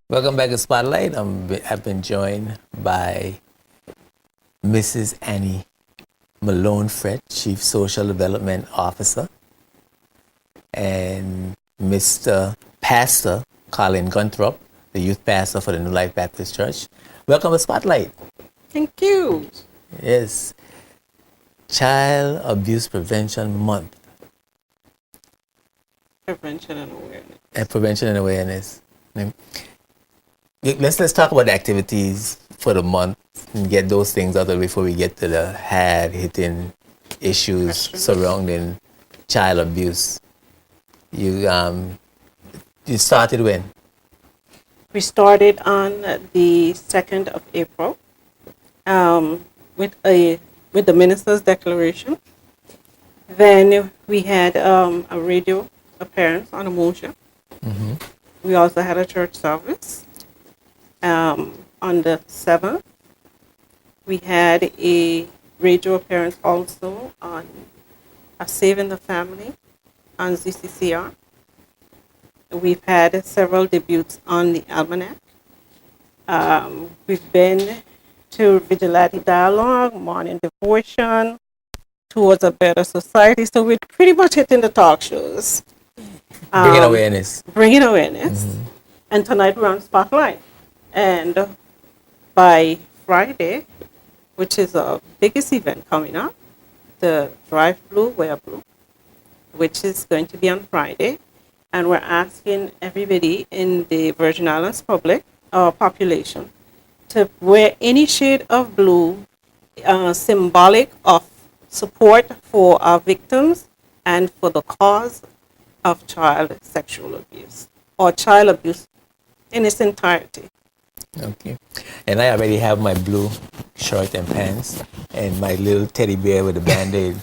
Welcome back to Spotlight. I've been joined by Mrs. Annie Malone Fred, Chief Social Development Officer, and Mr. Pastor Colin Gunthrop, the youth pastor for the New Life Baptist Church. Welcome to Spotlight. Thank you. Yes, Child Abuse Prevention Month. Prevention and awareness. Prevention and awareness. Let's talk about the activities for the month and get those things out of the way before we get to the hard-hitting issues surrounding child abuse. You started when? We started on the 2nd of April with the minister's declaration. Then we had a radio appearance on Emotion. Mm-hmm. We also had a church service. On the 7th, we had a radio appearance also on Saving the Family on ZCCR. We've had several debuts on the Almanac. We've been to Vigilante Dialogue, Morning Devotion, Towards a Better Society. So we're pretty much hitting the talk shows. Bringing awareness. Bringing awareness. Mm-hmm. And tonight we're on Spotlight. And by Friday, which is our biggest event coming up, the Drive Blue, Wear Blue, which is going to be on Friday. And we're asking everybody in the Virgin Islands population to wear any shade of blue, symbolic of support for our victims and for the cause of child sexual abuse or child abuse in its entirety. Okay. And I already have my blue shirt and pants and my little teddy bear with a Band-Aid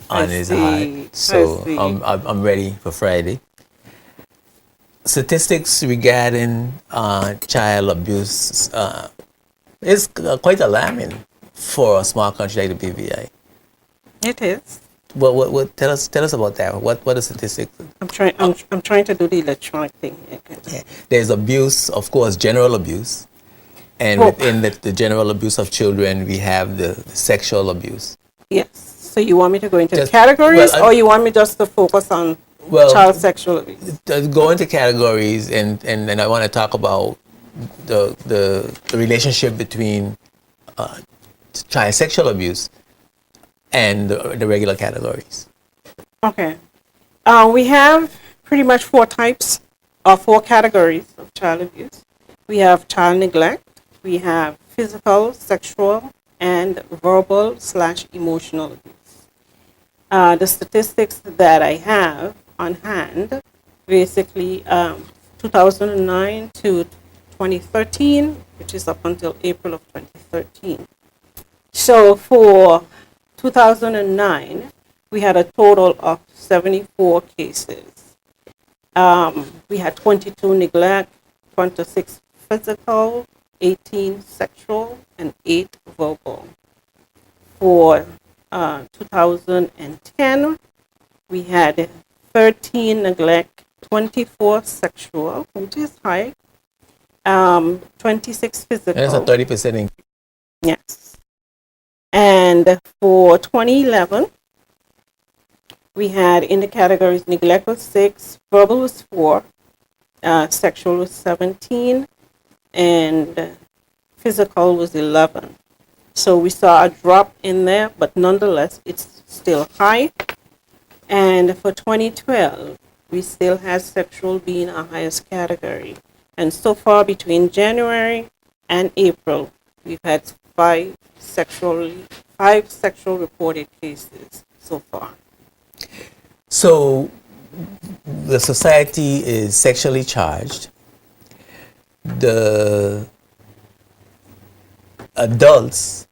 on his heart. So I'm ready for Friday. Statistics regarding child abuse is quite alarming for a small country like the BVI. It is. What tell us about that? What are the statistics? I'm trying to do the electronic thing. Yeah. There's abuse, of course, general abuse. And within the general abuse of children, we have the sexual abuse. Yes. So you want me to go into categories, or you want me just to focus on child sexual abuse? Go into categories, and I want to talk about the relationship between child sexual abuse and the regular categories. Okay. We have pretty much four categories of child abuse. We have child neglect. We have physical, sexual, and verbal/emotional abuse. The statistics that I have on hand, basically 2009 to 2013, which is up until April of 2013. So for 2009, we had a total of 74 cases. We had 22 neglect, 26 physical, 18 sexual, and 8 verbal. For 2010, we had 13 neglect, 24 sexual, which is high, 26 physical. That's a 30% increase. Yes. And for 2011, we had in the categories neglect was 6, verbal was 4, sexual was 17, and physical was 11. So we saw a drop in there, but nonetheless, it's still high. And for 2012, we still had sexual being our highest category. And so far, between January and April, we've had 5 sexual reported cases so far. So the society is sexually charged. The adults,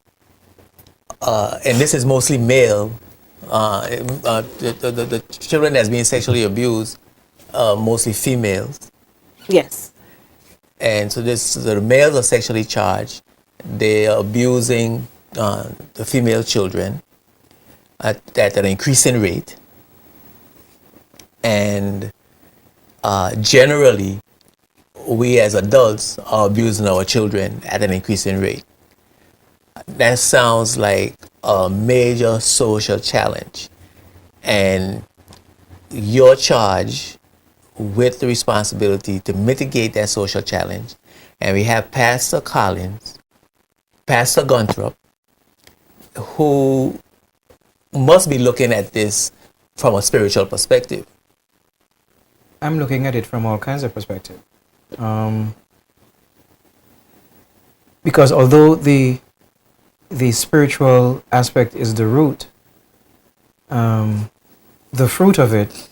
and this is mostly male, the children that's being sexually abused, mostly females. Yes. And so the males are sexually charged. They are abusing the female children at an increasing rate. And generally, we as adults are abusing our children at an increasing rate. That sounds like a major social challenge. And your charge with the responsibility to mitigate that social challenge. And we have Pastor Collins, Pastor Gunthrop, who must be looking at this from a spiritual perspective. I'm looking at it from all kinds of perspectives. Because although the spiritual aspect is the root, the fruit of it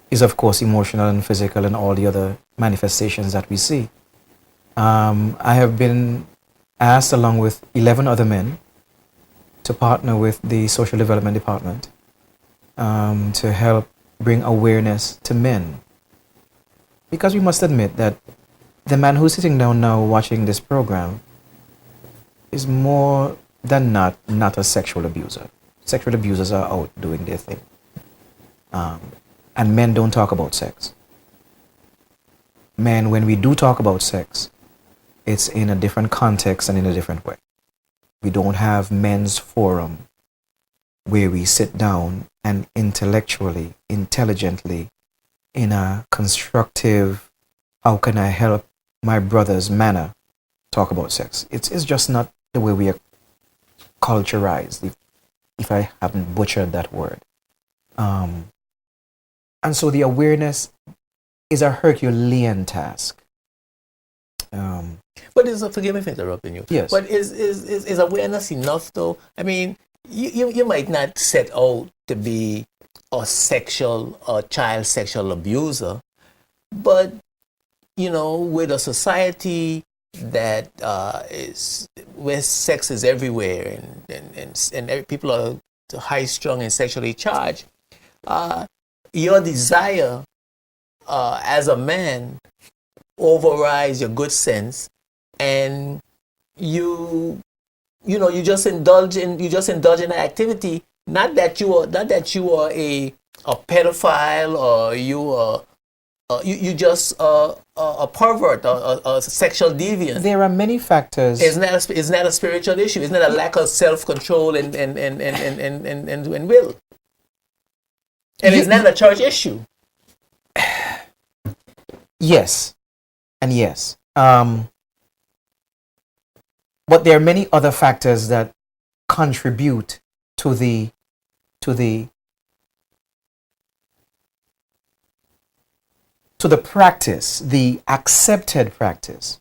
is, of course, emotional and physical and all the other manifestations that we see. I have been asked, along with 11 other men, to partner with the Social Development Department to help bring awareness to men. Because we must admit that the man who's sitting down now watching this program is more than not a sexual abuser. Sexual abusers are out doing their thing. And men don't talk about sex. Men, when we do talk about sex, it's in a different context and in a different way. We don't have men's forum where we sit down and intellectually, intelligently, in a constructive, how can I help my brother's manner, talk about sex. It's just not the way we are culturized, if I haven't butchered that word. And so the awareness is a Herculean task. But forgive me for interrupting you. Yes. But is awareness enough though? I mean, you might not set out to be a child sexual abuser, but with a society that is where sex is everywhere and people are high strung and sexually charged, your desire as a man overrides your good sense, and you just indulge in that activity. Not that you are a pedophile, or you just a pervert, a sexual deviant. There are many factors. Isn't that a spiritual issue? Isn't that a lack of self-control and will? And isn't that a church issue? Yes, and yes. But there are many other factors that contribute to the practice, the accepted practice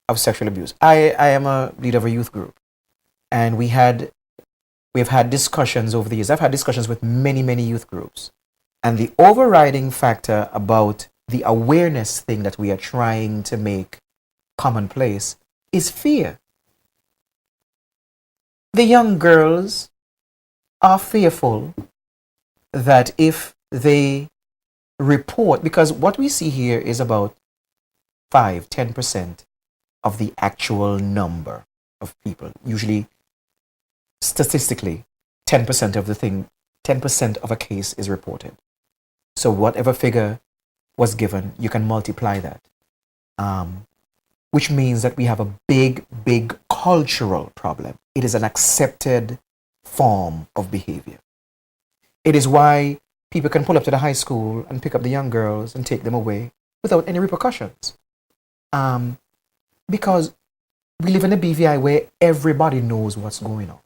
of sexual abuse. I am a leader of a youth group, and we've had discussions over the years. I've had discussions with many youth groups, and the overriding factor about the awareness thing that we are trying to make commonplace is fear. The young girls are fearful that if they report, because what we see here is about 5-10% of the actual number of people. Usually, statistically, 10% of a case is reported. So whatever figure was given, you can multiply that. Which means that we have a big cultural problem. It is an accepted form of behavior. It is why people can pull up to the high school and pick up the young girls and take them away without any repercussions. Because we live in a BVI where everybody knows what's going on.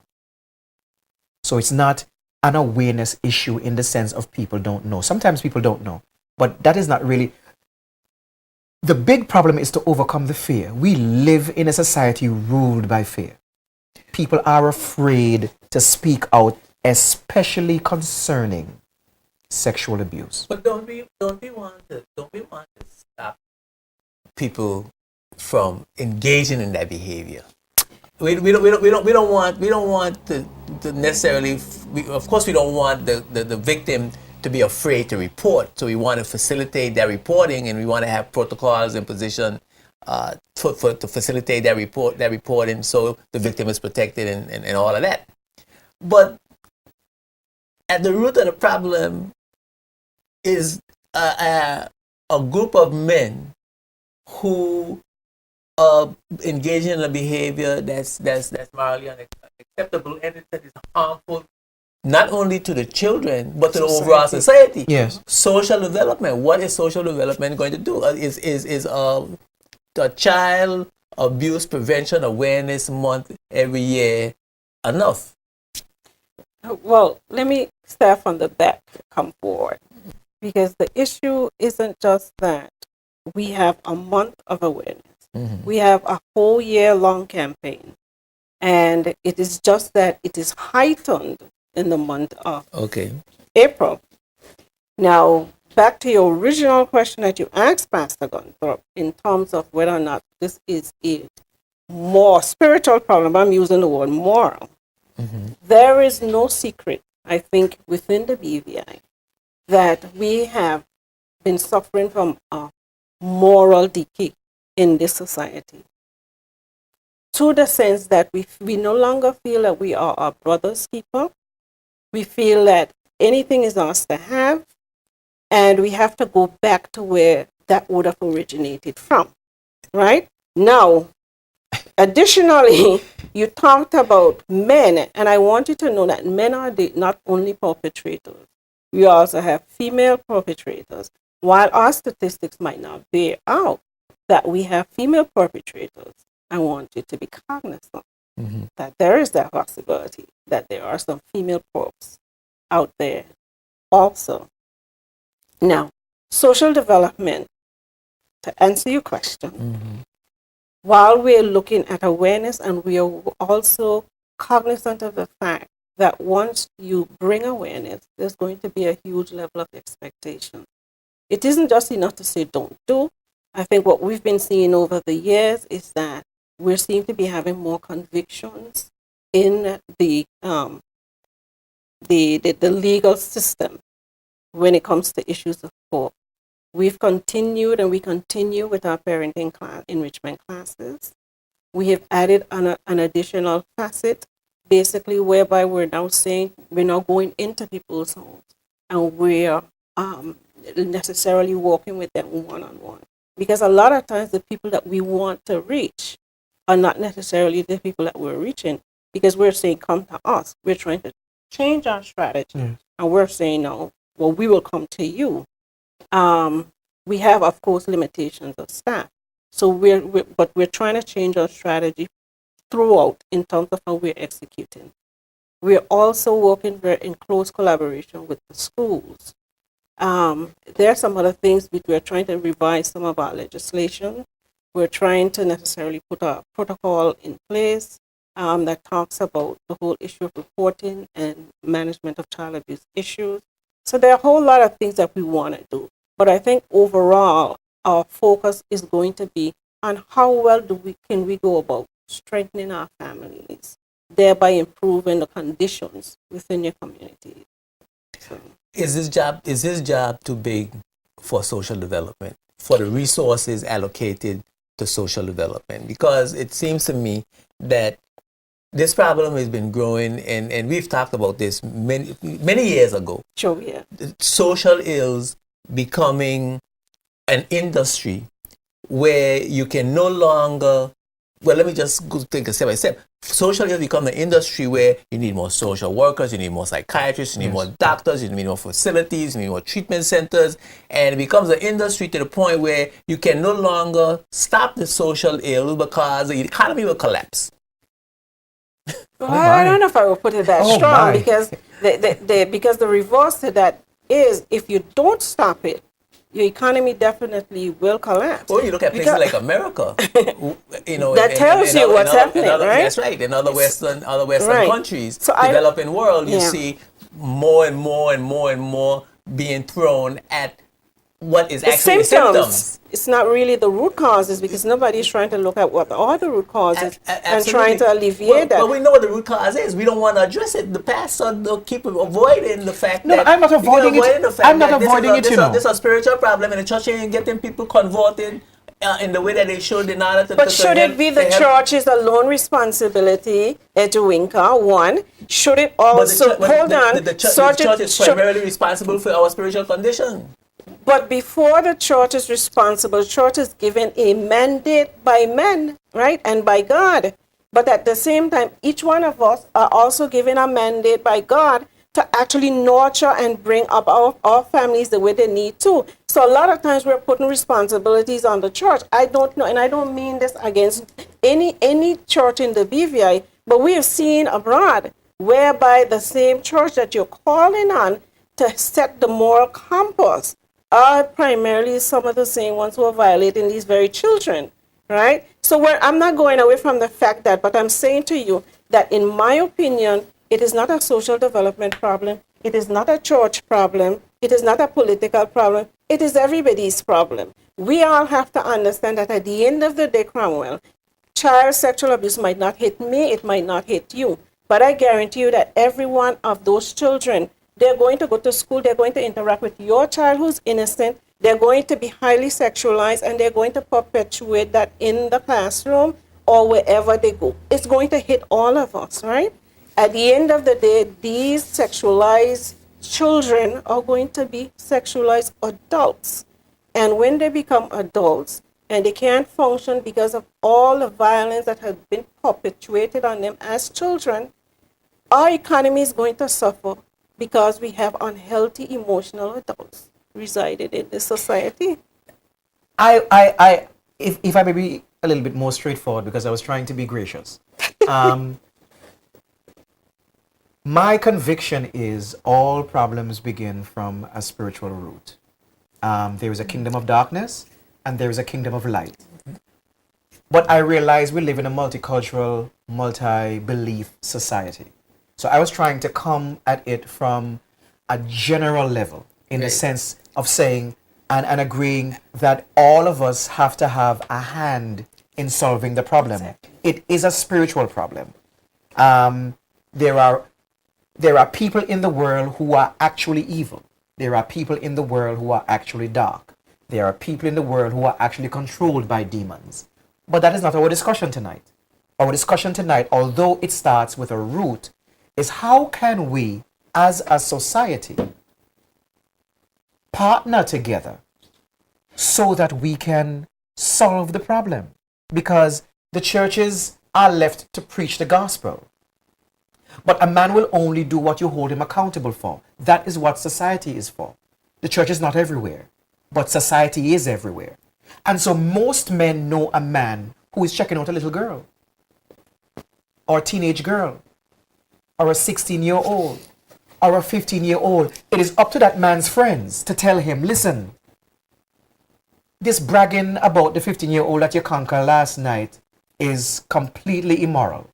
So it's not an awareness issue in the sense of people don't know. Sometimes people don't know, but that is not really. The big problem is to overcome the fear. We live in a society ruled by fear. People are afraid to speak out, especially concerning sexual abuse. But don't we want to stop people from engaging in that behavior? We don't want to necessarily. Of course, we don't want the victim to be afraid to report. So we want to facilitate that reporting, and we want to have protocols in position to facilitate that reporting, so the victim is protected and all of that. But at the root of the problem is a group of men who engaging in a behavior that's morally unacceptable and that is harmful not only to the children but to the overall society. Yes. Social development. What is social development going to do? Is a child abuse prevention awareness month every year enough? Well, let me start from the back, come forward, because the issue isn't just that we have a month of awareness. We have a whole year long campaign, and it is just that it is heightened in the month of April. Now, back to your original question that you asked, Pastor Gunthorpe, in terms of whether or not this is a more spiritual problem. I'm using the word moral. There is no secret, I think, within the BVI that we have been suffering from a moral decay in this society, to the sense that we no longer feel that we are our brother's keeper. We feel that anything is ours to have, and we have to go back to where that would have originated from, right? Now, additionally, you talked about men, and I want you to know that men are not only perpetrators. We also have female perpetrators. While our statistics might not bear out that we have female perpetrators, I want you to be cognizant that there is that possibility that there are some female perps out there also. Now, social development, to answer your question, while we're looking at awareness, and we are also cognizant of the fact that once you bring awareness, there's going to be a huge level of expectation. It isn't just enough to say don't do. I think what we've been seeing over the years is that we seem to be having more convictions in the legal system when it comes to issues of court. We've continued and we continue with our parenting enrichment classes. We have added an additional facet, basically whereby we're now saying we're now going into people's homes and we're necessarily working with them one-on-one. Because a lot of times the people that we want to reach are not necessarily the people that we're reaching, because we're saying, come to us. We're trying to change our strategy. And we're saying, no, well, we will come to you. We have, of course, limitations of staff. So but we're trying to change our strategy throughout in terms of how we're executing. We're also working very in close collaboration with the schools. There are some other things, but we're trying to revise some of our legislation. We're trying to necessarily put a protocol in place that talks about the whole issue of reporting and management of child abuse issues. So there are a whole lot of things that we want to do. But I think overall, our focus is going to be on how well can we go about strengthening our families, thereby improving the conditions within your community. So. Is this job too big for social development, for the resources allocated to social development? Because it seems to me that this problem has been growing, and we've talked about this many years ago. Sure, yeah. Social ills becoming an industry where you can no longer, well, let me just go take a step by step. Social ills become an industry where you need more social workers, you need more psychiatrists, you need more doctors, you need more facilities, you need more treatment centers, and it becomes an industry to the point where you can no longer stop the social ill because the economy will collapse. Well, I don't know if I would put it that strong, because because the reverse to that is, if you don't stop it, your economy definitely will collapse. Well, you look at places like America, that tells you what's happening, right? That's right. In other Western right. countries, developing world, you see more and more being thrown at what is actually symptoms. It's not really the root causes, because nobody is trying to look at what are the root causes and trying to alleviate that. But we know what the root cause is. We don't want to address it. The pastor will keep avoiding the fact that... No, I'm not avoiding it. I'm not avoiding it, you know. This is a spiritual problem, and the church ain't getting people converted in the way that they should in order to... But should it be the church's alone responsibility, Edwinka, one? Should it also... The church is primarily responsible for our spiritual condition. But before the church is responsible, the church is given a mandate by men, right, and by God. But at the same time, each one of us are also given a mandate by God to actually nurture and bring up our families the way they need to. So a lot of times we're putting responsibilities on the church. I don't know, and I don't mean this against any church in the BVI, but we have seen abroad whereby the same church that you're calling on to set the moral compass are primarily some of the same ones who are violating these very children, right? So I'm not going away from the fact that, but I'm saying to you that in my opinion, it is not a social development problem. It is not a church problem. It is not a political problem. It is everybody's problem. We all have to understand that at the end of the day, Cromwell, child sexual abuse might not hit me, it might not hit you. But I guarantee you that every one of those children, they're going to go to school, they're going to interact with your child who's innocent, they're going to be highly sexualized, and they're going to perpetuate that in the classroom or wherever they go. It's going to hit all of us, right? At the end of the day, these sexualized children are going to be sexualized adults. And when they become adults and they can't function because of all the violence that has been perpetuated on them as children, our economy is going to suffer because we have unhealthy emotional adults resided in this society. If I may be a little bit more straightforward, because I was trying to be gracious. My conviction is all problems begin from a spiritual root. There is a kingdom of darkness and there is a kingdom of light. But I realize we live in a multicultural, multi-belief society. So I was trying to come at it from a general level, in the sense of saying and agreeing that all of us have to have a hand in solving the problem. Exactly. It is a spiritual problem. There are people in the world who are actually evil. There are people in the world who are actually dark. There are people in the world who are actually controlled by demons. But that is not our discussion tonight. Our discussion tonight, although it starts with a root, is how can we, as a society, partner together so that we can solve the problem? Because the churches are left to preach the gospel. But a man will only do what you hold him accountable for. That is what society is for. The church is not everywhere, but society is everywhere. And so most men know a man who is checking out a little girl, or a teenage girl, or a 16-year-old, or a 15-year-old. It is up to that man's friends to tell him, listen, this bragging about the 15-year-old that you conquered last night is completely immoral.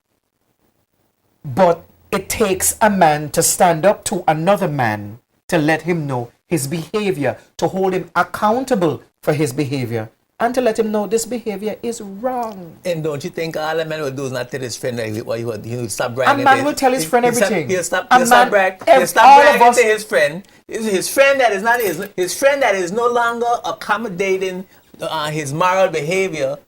But it takes a man to stand up to another man to let him know his behavior, to hold him accountable for his behavior, and to let him know this behavior is wrong. And don't you think all a man will do is not tell his friend what he will stop bragging? A man will tell his friend everything. He'll stop bragging to his friend. His friend that is not his friend that is no longer accommodating his moral behavior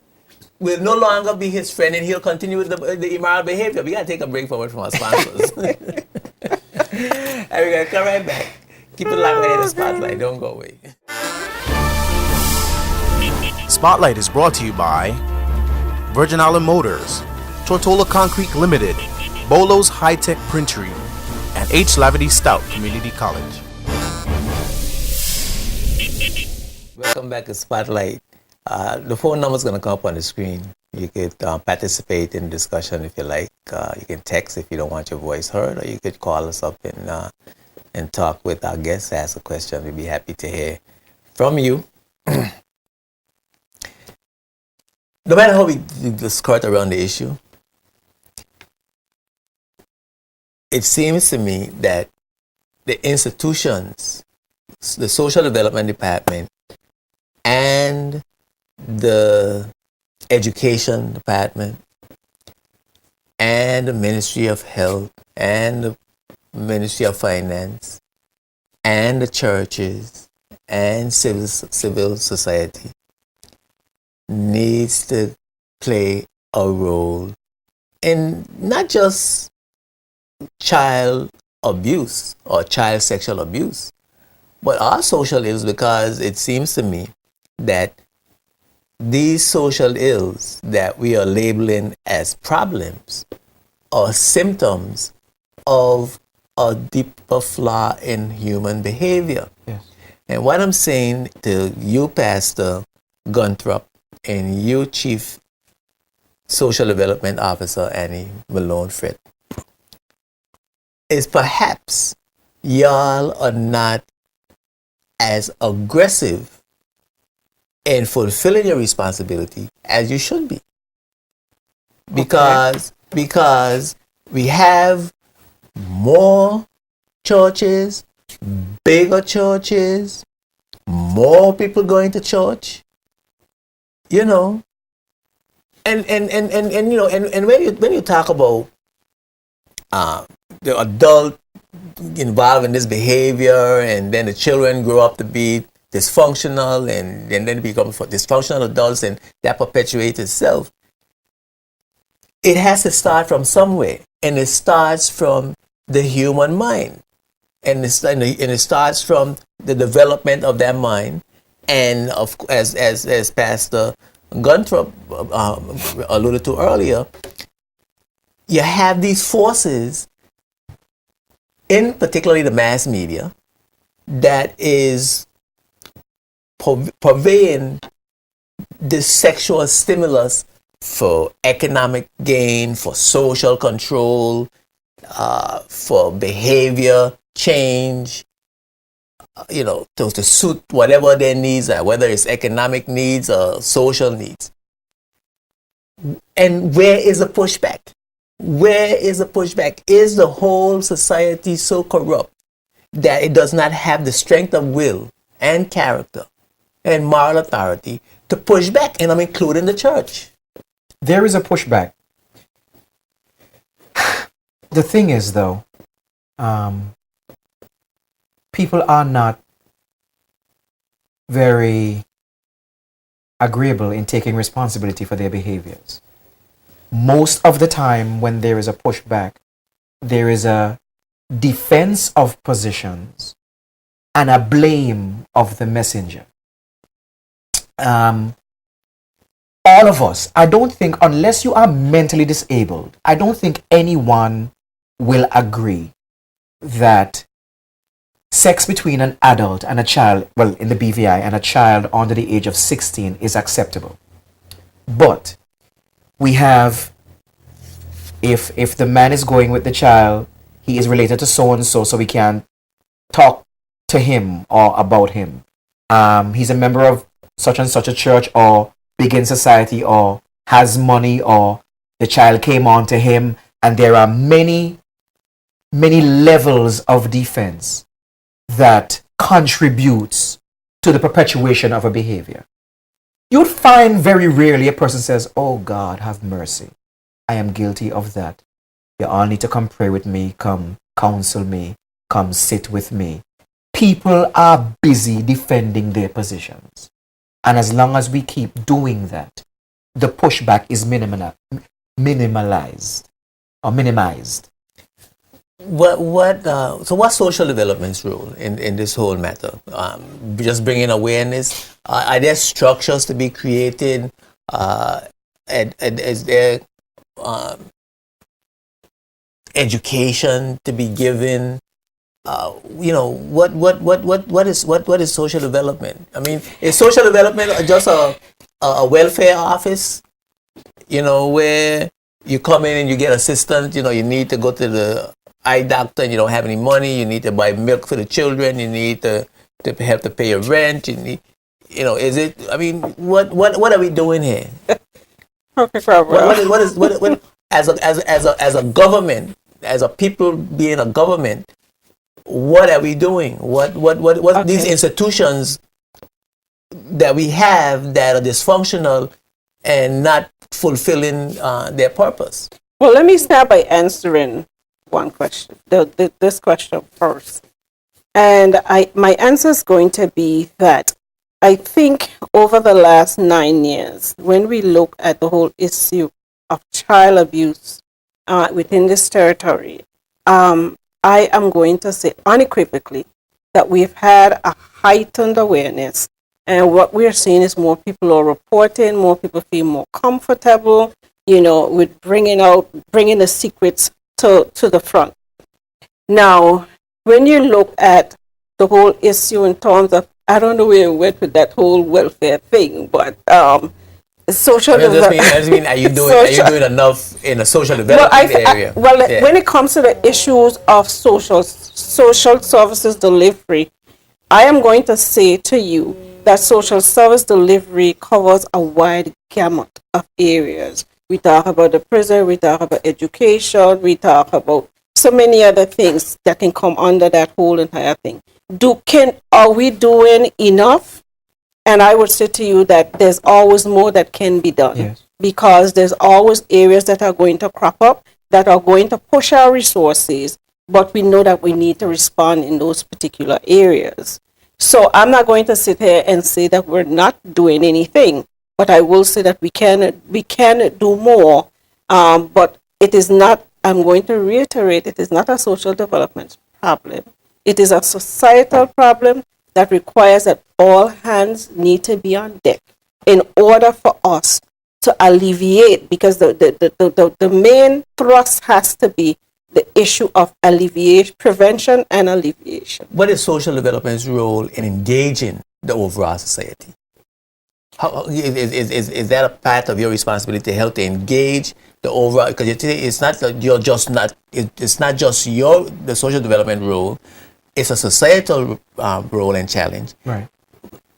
will no longer be his friend, and he'll continue with the immoral behavior. We gotta take a break forward from our sponsors. And we're gonna come right back. Keep it locked in the Spotlight. Don't go away. Spotlight is brought to you by Virgin Island Motors, Tortola Concrete Limited, Bolo's High Tech Printery, and H. Lavity Stout Community College. Welcome back to Spotlight. The phone number is going to come up on the screen. You could participate in the discussion if you like. You can text if you don't want your voice heard, or you could call us up and talk with our guests, ask a question. We'd be happy to hear from you. No matter how we skirt around the issue, it seems to me that the institutions, the Social Development Department, and the Education Department, and the Ministry of Health, and the Ministry of Finance, and the churches, and civil society needs to play a role in not just child abuse or child sexual abuse, but are social ills because it seems to me that these social ills that we are labeling as problems are symptoms of a deeper flaw in human behavior. Yes. And what I'm saying to you, Pastor Gunthrop, and you, Chief Social Development Officer Annie Malone Fred, is perhaps y'all are not as aggressive in fulfilling your responsibility as you should be. Because we have more churches, bigger churches, more people going to church, you know. And you know, and when you talk about the adult involved in this behavior, and then the children grow up to be dysfunctional, and then become dysfunctional adults, and that perpetuates itself. It has to start from somewhere, and it starts from the human mind, and it starts from the development of that mind, and as Pastor Gunthrop alluded to earlier, you have these forces, in particularly the mass media, that is purveying this sexual stimulus for economic gain, for social control, for behavior change, you know, to suit whatever their needs are, whether it's economic needs or social needs. And where is the pushback? Where is the pushback? Is the whole society so corrupt that it does not have the strength of will and character and moral authority to push back? And I'm including the church. There is a pushback. The thing is, though, people are not very agreeable in taking responsibility for their behaviors. Most of the time, when there is a pushback, there is a defense of positions and a blame of the messenger. All of us, I don't think, unless you are mentally disabled, I don't think anyone will agree that sex between an adult and a child, well, in the BVI, and a child under the age of 16 is acceptable. But we have, if the man is going with the child, he is related to so and so we can talk to him or about him. He's a member of such and such a church, or big in society, or has money, or the child came on to him, and there are many levels of defense that contributes to the perpetuation of a behavior. You'd find very rarely a person says, "Oh God, have mercy. I am guilty of that. You all need to come pray with me, come counsel me, come sit with me." People are busy defending their positions. And as long as we keep doing that, the pushback is minimalized or minimized. So what's social development's role in this whole matter? Just bringing awareness. Are there structures to be created? Is there education to be given? You know, what is social development? I mean, is social development just a welfare office? You know, where you come in and you get assistance. You know, you need to go to the eye doctor and you don't have any money. You need to buy milk for the children. You need to have to pay your rent. You need, you know, is it? I mean, what are we doing here? Okay, Cromwell. What as a government, as a people being a government, what are we doing? What Okay. These institutions that we have that are dysfunctional and not fulfilling their purpose? Well, let me start by answering one question, this question first. And my answer is going to be that I think over the last 9 years, when we look at the whole issue of child abuse within this territory, I am going to say unequivocally that we've had a heightened awareness. And what we're seeing is more people are reporting, more people feel more comfortable, with bringing the secrets to the front. Now, when you look at the whole issue in terms of, I don't know where it went with that whole welfare thing, but social I just mean, are you doing enough in a social development area? When it comes to the issues of social services delivery, I am going to say to you that social service delivery covers a wide gamut of areas. We talk about the prison, we talk about education, we talk about so many other things that can come under that whole entire thing. Are we doing enough? And I would say to you that there's always more that can be done. Yes. Because there's always areas that are going to crop up that are going to push our resources, but we know that we need to respond in those particular areas. So I'm not going to sit here and say that we're not doing anything, but I will say that we can do more. But it is not, I'm going to reiterate, it is not a social development problem. It is a societal problem that requires that all hands need to be on deck in order for us to alleviate, because the main thrust has to be the issue of alleviation, prevention and alleviation. What is social development's role in engaging the overall society? How, is that a part of your responsibility to help to engage the overall? Because it's not just the social development role. It's a societal role and challenge. Right.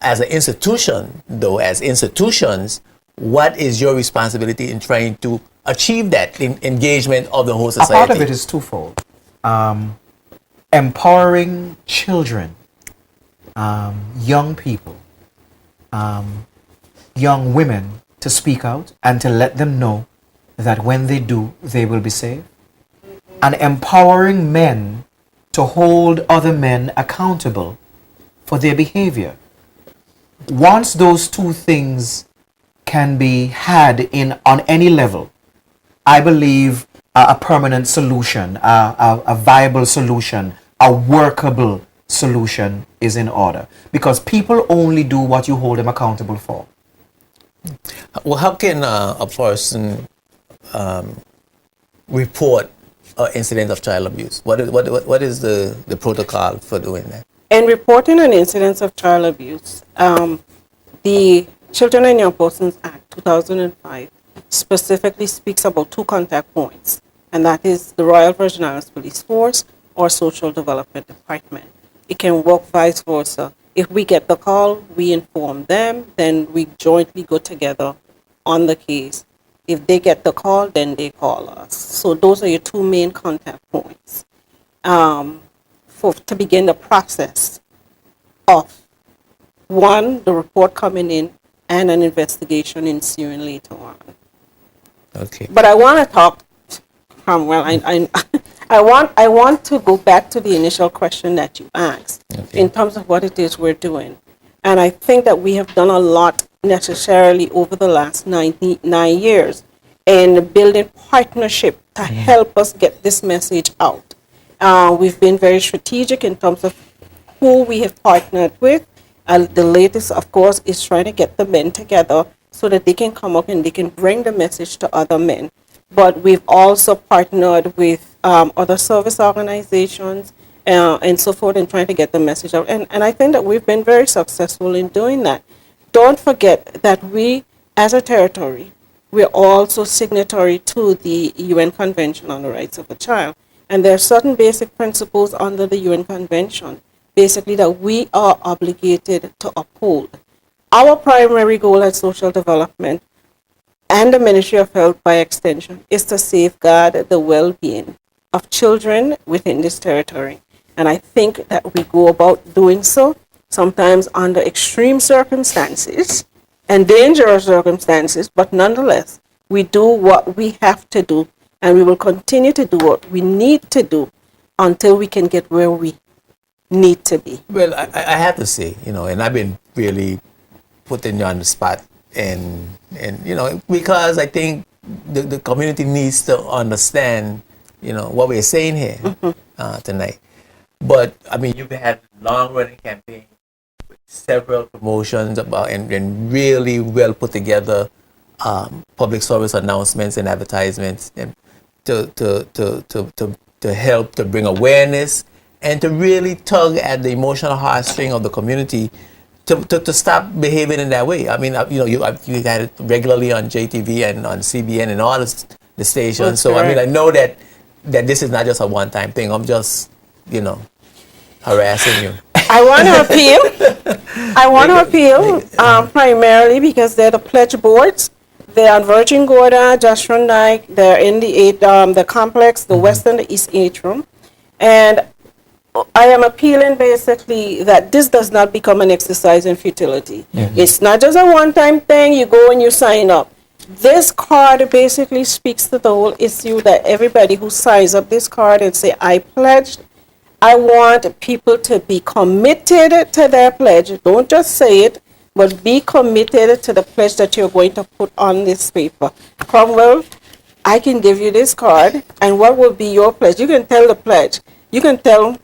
As an institution, though, as institutions, what is your responsibility in trying to achieve that engagement of the whole society? A part of it is twofold. Empowering children, young people, young women to speak out and to let them know that when they do, they will be saved. And empowering men to hold other men accountable for their behavior. Once those two things can be had on any level, I believe a permanent solution, a viable solution, a workable solution is in order. Because people only do what you hold them accountable for. Well, how can a person report an incident of child abuse? What is the protocol for doing that? In reporting an incident of child abuse, the Children and Young Persons Act 2005 specifically speaks about two contact points, and that is the Royal Virgin Islands Police Force or Social Development Department. It can work vice versa. If we get the call, we inform them, then we jointly go together on the case. If they get the call, then they call us. So those are your two main contact points to begin the process of, one, the report coming in and an investigation ensuing later on. Okay. But I want to talk, Cromwell, I want to go back to the initial question that you asked in terms of what it is we're doing. And I think that we have done a lot necessarily over the last 9 years in building partnership to help us get this message out. We've been very strategic in terms of who we have partnered with. The latest, of course, is trying to get the men together so that they can come up and they can bring the message to other men. But we've also partnered with other service organizations and so forth in trying to get the message out. And I think that we've been very successful in doing that. Don't forget that we, as a territory, we're also signatory to the UN Convention on the Rights of the Child. And there are certain basic principles under the UN Convention, basically, that we are obligated to uphold. Our primary goal at social development and the Ministry of Health by extension is to safeguard the well-being of children within this territory. And I think that we go about doing so sometimes under extreme circumstances and dangerous circumstances, but nonetheless, we do what we have to do, and we will continue to do what we need to do until we can get where we need to be. Well, I have to say, and I've been really putting you on the spot, and because I think the community needs to understand, what we're saying here tonight. But I mean, you've had long-running campaign with several promotions about and really well put together public service announcements and advertisements, and to help to bring awareness and to really tug at the emotional heartstring of the community to stop behaving in that way. I mean, you had it regularly on JTV and on CBN and all the stations. That's So I mean, right. I know that this is not just a one-time thing. I'm just harassing you. I want to appeal. I want to appeal primarily because they're the pledge boards. They're on Virgin Gorda, Joshua Dyke. They're in the complex, the west and the east atrium. And I am appealing basically that this does not become an exercise in futility. It's not just a one-time thing, you go and you sign up. This card basically speaks to the whole issue that everybody who signs up this card and say, I pledged, I want people to be committed to their pledge. Don't just say it, but be committed to the pledge that you're going to put on this paper. Cromwell, I can give you this card, and what will be your pledge? You can tell the pledge. You can tell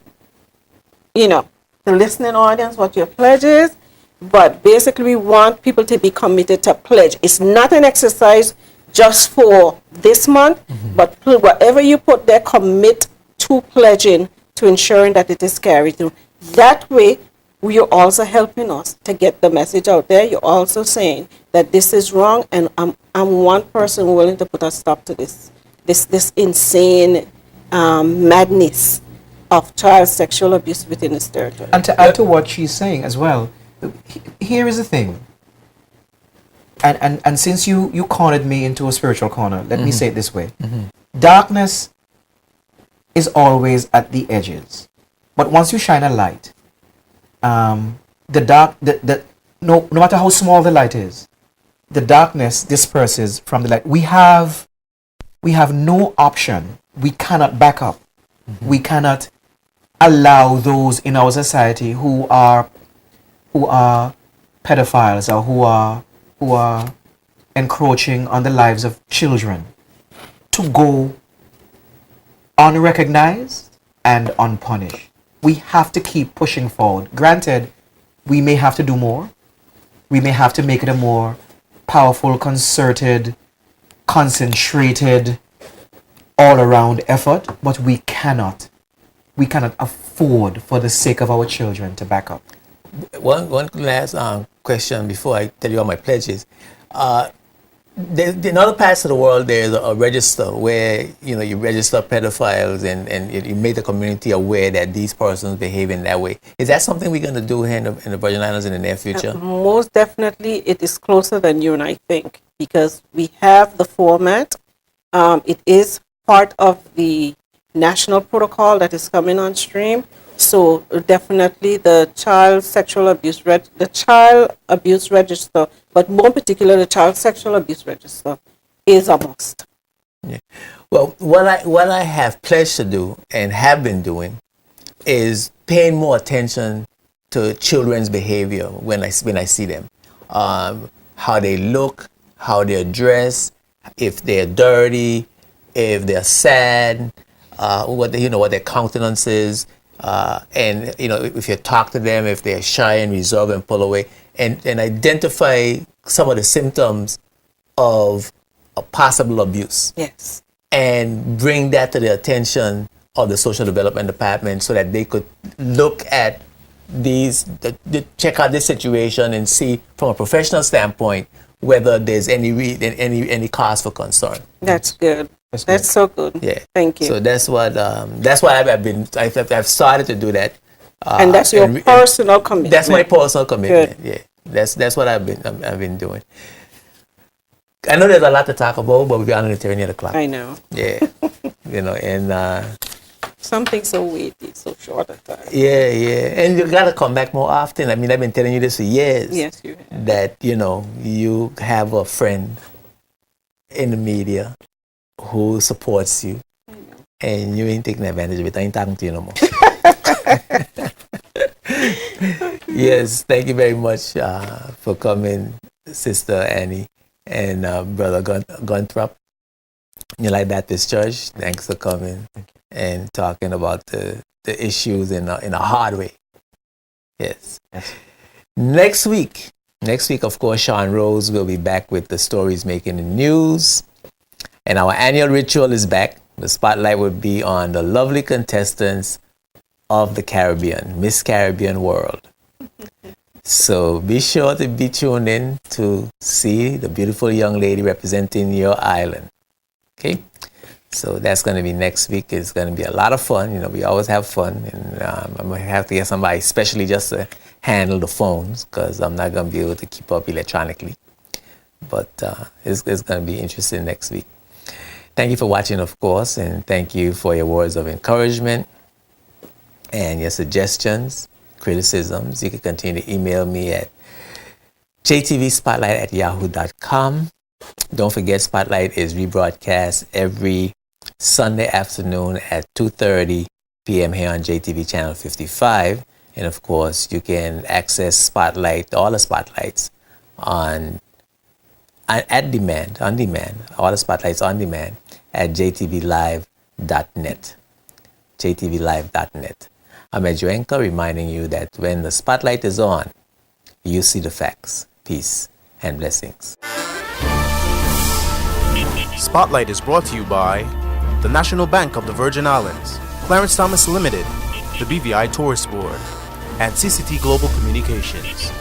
the listening audience what your pledge is, but basically we want people to be committed to pledge. It's not an exercise just for this month, but whatever you put there, commit to pledging to ensuring that it is carried through. That way, you're also helping us to get the message out there. You're also saying that this is wrong, and I'm one person willing to put a stop to this insane madness of child sexual abuse within this territory. And to add to what she's saying as well, here is the thing. And since you cornered me into a spiritual corner, let me say it this way. Darkness is always at the edges. But once you shine a light, no matter how small the light is, the darkness disperses from the light. We have no option. We cannot back up. We cannot allow those in our society who are pedophiles or who are encroaching on the lives of children to go unrecognized and unpunished. We have to keep pushing forward. Granted, we may have to do more. We may have to make it a more powerful, concerted, concentrated, all-around effort, but we cannot afford, for the sake of our children, to back up. One last question before I tell you all my pledges. In other parts of the world, there's a register where you register pedophiles and you make the community aware that these persons behave in that way. Is that something we're going to do here in the Virgin Islands in the near future? Most definitely, it is closer than you and I think, because we have the format. It is part of the national protocol that is coming on stream. So definitely the child abuse register, but more particular the child sexual abuse register, is a must. Yeah. Well, what I have pledged to do and have been doing is paying more attention to children's behavior when I see them, how they look, how they're dressed, if they're dirty, if they're sad, what their countenance is. And if you talk to them, if they're shy and reserved and pull away, and identify some of the symptoms of a possible abuse. Yes. And bring that to the attention of the social development department so that they could look at check out this situation and see from a professional standpoint whether there's any cause for concern. That's good. That's so good. Yeah. Thank you. So that's what I've started to do that. And that's your personal commitment. That's my personal commitment. Good. Yeah. That's what I've been doing. I know there's a lot to talk about, but we're on the turn of the clock. I know. Yeah. And Something so weighty, so short a time. yeah. And you gotta come back more often. I mean, I've been telling you this for years. Yes, you have. That you have a friend in the media who supports you, and you ain't taking advantage of it. I ain't talking to you no more. Yes, thank you very much for coming, Sister Annie and Brother Gunthrop, New Life Baptist Church. Thanks for coming and talking about the the issues in a hard way. Yes. Yes. Next week, of course, Sean Rose will be back with the stories making the news. And our annual ritual is back. The spotlight will be on the lovely contestants of the Caribbean, Miss Caribbean World. So be sure to be tuned in to see the beautiful young lady representing your island. Okay? So that's going to be next week. It's going to be a lot of fun. You know, we always have fun. And I'm going to have to get somebody especially just to handle the phones because I'm not going to be able to keep up electronically. But it's going to be interesting next week. Thank you for watching, of course, and thank you for your words of encouragement and your suggestions, criticisms. You can continue to email me at jtvspotlight@yahoo.com. Don't forget, Spotlight is rebroadcast every Sunday afternoon at 2:30 p.m. here on JTV Channel 55. And of course, you can access Spotlight, all the Spotlights, on demand, all the Spotlights on demand at jtvlive.net. jtvlive.net. I'm Ed Joenka, reminding you that when the spotlight is on, you see the facts. Peace and blessings. Spotlight is brought to you by the National Bank of the Virgin Islands, Clarence Thomas Limited, the BVI Tourist Board, and CCT Global Communications.